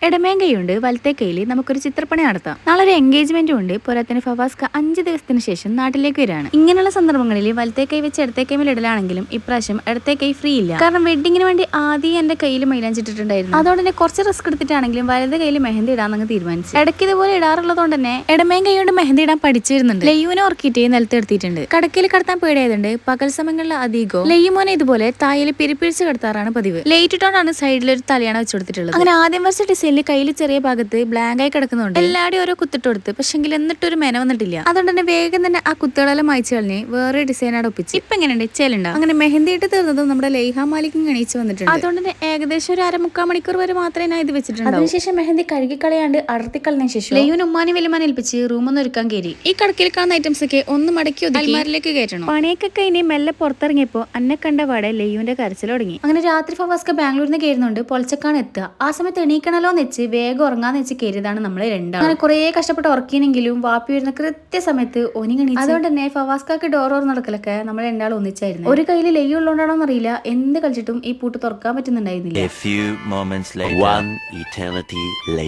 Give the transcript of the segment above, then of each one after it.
ഇടമേം കൈയുണ്ട് വലത്തെ കൈയിൽ നമുക്കൊരു ചിത്രപ്പണി നടത്താം. നാളെ ഒരു എൻഗേജ്മെന്റും ഉണ്ട്. പോരാത്തിന് ഫവാസ്ക 5 ദിവസത്തിന് ശേഷം നാട്ടിലേക്ക് വരികയാണ്. ഇങ്ങനെയുള്ള സന്ദർഭങ്ങളിൽ വലത്തെ കൈ വെച്ച് ഇടത്തെ കൈ മേൽ ഇടലാണെങ്കിലും ഇപ്രാവശ്യം ഇടത്തെ കൈ ഫ്രീ ഇല്ല. കാരണം വെഡിങ്ങിന് വേണ്ടി ആദ്യം എന്റെ കയ്യിൽ മൈലാഞ്ചിട്ടിട്ടുണ്ടായിരുന്നു. അതുകൊണ്ട് തന്നെ കുറച്ച് റിസ്ക് എടുത്തിട്ടാണെങ്കിലും വലത്തെ കയ്യിൽ മെഹന്തി ഇടാന്നങ്ങ് തീരുമാനിച്ചു. ഇടയ്ക്ക് ഇതുപോലെ ഇടാറുള്ളതുകൊണ്ട് തന്നെ ഇടമേം കൈ കൊണ്ട് മെഹന്തി ഇടാൻ പഠിച്ചിരുന്നുണ്ട്. ലയ്യുവിനെ ഉറക്കിയിട്ട് നിലത്ത് എടുത്തിട്ടുണ്ട്. കടക്കയിൽ കടത്താൻ പേടിയായതുകൊണ്ട് പകൽ സമയങ്ങളിൽ അധികവും ലയ്യുമോനെ ഇതുപോലെ തായിൽ പിരിപ്പിടിച്ച് കിടത്താറാണ് പതിവ്. ലേറ്റ് ഇട്ടോണ്ടാണ് സൈഡിൽ ഒരു തലയാണ് വെച്ച് കൊടുത്തിട്ടുള്ളത്. അങ്ങനെ ആദ്യം വരച്ച ഡിസൈനിൽ കയ്യിൽ ചെറിയ ഭാഗത്ത് ബ്ലാങ്ക് ആയി കിടക്കുന്നുണ്ട്. എല്ലാവരും ഓരോ കുത്തിട്ട് കൊടുത്ത് പക്ഷെങ്കിൽ എന്നിട്ടൊരു മെന വന്നിട്ടില്ല. അതുകൊണ്ട് തന്നെ വേഗം തന്നെ ആ കുത്തുകളെല്ലാം മായ്ച്ചു കളഞ്ഞ് വേറെ ഡിസൈനാണ് ഒപ്പിച്ച്. ഇപ്പൊ എങ്ങനെയുണ്ട് ചെലുണ്ട. അങ്ങനെ മെഹന്തി ഇട്ട് തീർന്നതും നമ്മുടെ ലൈഹ മാലിക്കും എണീച്ച് വന്നിട്ടുണ്ട്. അതുകൊണ്ട് തന്നെ ഏകദേശം ഒരു 1/4 മണിക്കൂർ വരെ മാത്രമേ ഞാൻ ഇത് വെച്ചിട്ടുണ്ട്. അതിനുശേഷം മെഹന്തി കഴുകി കളയാണ്ട് അടർത്തി കളഞ്ഞ ശേഷം ലയ്യുവിന് ഉമ്മാനെ വലിയമാനെ ഏൽപ്പിച്ച് റൂമൊന്നും ഒരുക്കാൻ കയറി. ഈ കടക്കിൽ കാണുന്ന ഐറ്റംസ് ഒക്കെ ഒന്ന് മടക്കി അൽമാരിലേക്ക് കയറ്റണം. പണിയൊക്കെ കഴിഞ്ഞ് മെല്ലെ പുറത്തിറങ്ങിയപ്പോ അന്നെ കണ്ട പാടെ ലയ്യുവിന്റെ കരച്ചിൽ തുടങ്ങി. അങ്ങനെ രാത്രി ഫവാസ്ക ബാംഗ്ലൂരിൽ നിന്ന് കയറുന്നുണ്ട്. പൊളിച്ചക്കാണ് എത്തുക. ആ സമയത്ത് എണീക്കണല്ലോ വെച്ച് വേഗം ഉറങ്ങാന്ന് വെച്ച് കയറിയതാണ് നമ്മളെ രണ്ടാളും. അങ്ങനെ കുറെ കഷ്ടപ്പെട്ട് ഉറക്കിയെങ്കിലും വാപ്പി വരുന്ന കൃത്യസമയത്ത് ഒനിങ്ങണി. അതുകൊണ്ട് തന്നെ ഫവാസ്കാക്ക് ഡോർ നടക്കലൊക്കെ നമ്മൾ രണ്ടാളും ഒന്നിച്ചായിരുന്നു. ഒരു കയ്യിൽ ലയ്യ ഉള്ളതുകൊണ്ടാണോ എന്നറിയില്ല, എന്ത് കളിച്ചിട്ടും ഈ പൂട്ട് തുറക്കാൻ പറ്റുന്നുണ്ടായിരുന്നില്ല.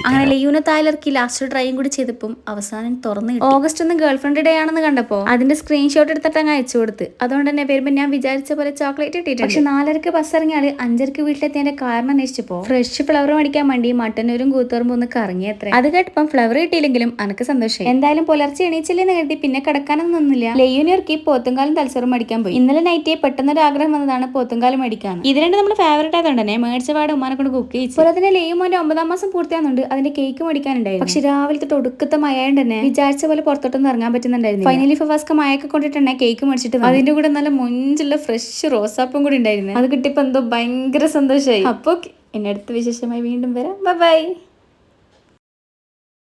അങ്ങനെ ലയ്യുവിനെ തായിലിറക്കി ലാസ്റ്റ് ട്രൈയും കൂടി ചെയ്തപ്പം അവസാനം തുറന്നു കിട്ടി. ഓഗസ്റ്റ് 1 ഗേൾഫ്രണ്ട് ഡേ ആണെന്ന് കണ്ടപ്പോ അതിന്റെ സ്ക്രീൻഷോട്ട് എടുത്തിട്ട് അങ്ങ് അയച്ചു കൊടുത്ത്. അതുകൊണ്ട് തന്നെ വരുമ്പോ ഞാൻ വിചാരിച്ച പോലെ ചോക്ലേറ്റ് ഇട്ടിട്ടുണ്ട്. പക്ഷെ 4:30 ബസ് ഇറങ്ങിയാല് 5:30 വീട്ടിലെത്തിയതിന്റെ കാരണം അന്വേഷിച്ചപ്പോ ഫ്രഷ് ഫ്ലവർ മേടിക്കാൻ വേണ്ടി മട്ടന്നൂരും കൂത്തുറമ്പും ഒന്ന് കറങ്ങിയത്രേ. അത് കേട്ടപ്പം ഫ്ലവർ കിട്ടിയില്ലെങ്കിലും അനക്ക് സന്തോഷം. എന്തായാലും പുലർച്ചെ എണീച്ചില്ലെന്ന് കരുതി പിന്നെ കിടക്കാനൊന്നും നിന്നില്ല. ലയ്യൂനിയർക്ക് പോത്തുംകാലും തൽസറും മേടിക്കാൻ പോയി. ഇന്നലെ നൈറ്റ് പെട്ടെന്നൊരു ആഗ്രഹം വന്നതാണ് പോത്തുംകാലും മേടിക്കാൻ. ഇത് രണ്ട് നമ്മൾ ഫേവറേറ്റ് ആയതുകൊണ്ട് തന്നെ മേടിച്ച പാട് ഉമ്മാനെ കൊണ്ട് കുക്ക് ചെയ്തു. പോലെ തന്നെ ലയ്യുമോന്റെ 9ാം മാസം പൂർത്തിയാകുന്നുണ്ട്. അതിന്റെ കേക്ക് മേടിക്കാനുണ്ടായിരുന്നു. പക്ഷെ രാവിലത്തെ ഒടുക്കത്തെ മഴയാണ്ട് തന്നെ വിചാരിച്ച പോലെ പുറത്തോട്ടൊന്നും ഇറങ്ങാൻ പറ്റുന്നുണ്ടായിരുന്നു. ഫൈനലി ഫവാസ്ക മഴയൊക്കെ കൊണ്ടിട്ട് കേക്ക് മേടിച്ചിട്ട് അതിന്റെ കൂടെ നല്ല മൊഞ്ചുള്ള ഫ്രഷ് റോസാപ്പും കൂടി ഉണ്ടായിരുന്നു. അത് കിട്ടിയപ്പോ എന്തോ ഭയങ്കര സന്തോഷമായി. അപ്പൊ എന്നെ അടുത്ത വിശേഷമായി വീണ്ടും വരാം. ബൈ.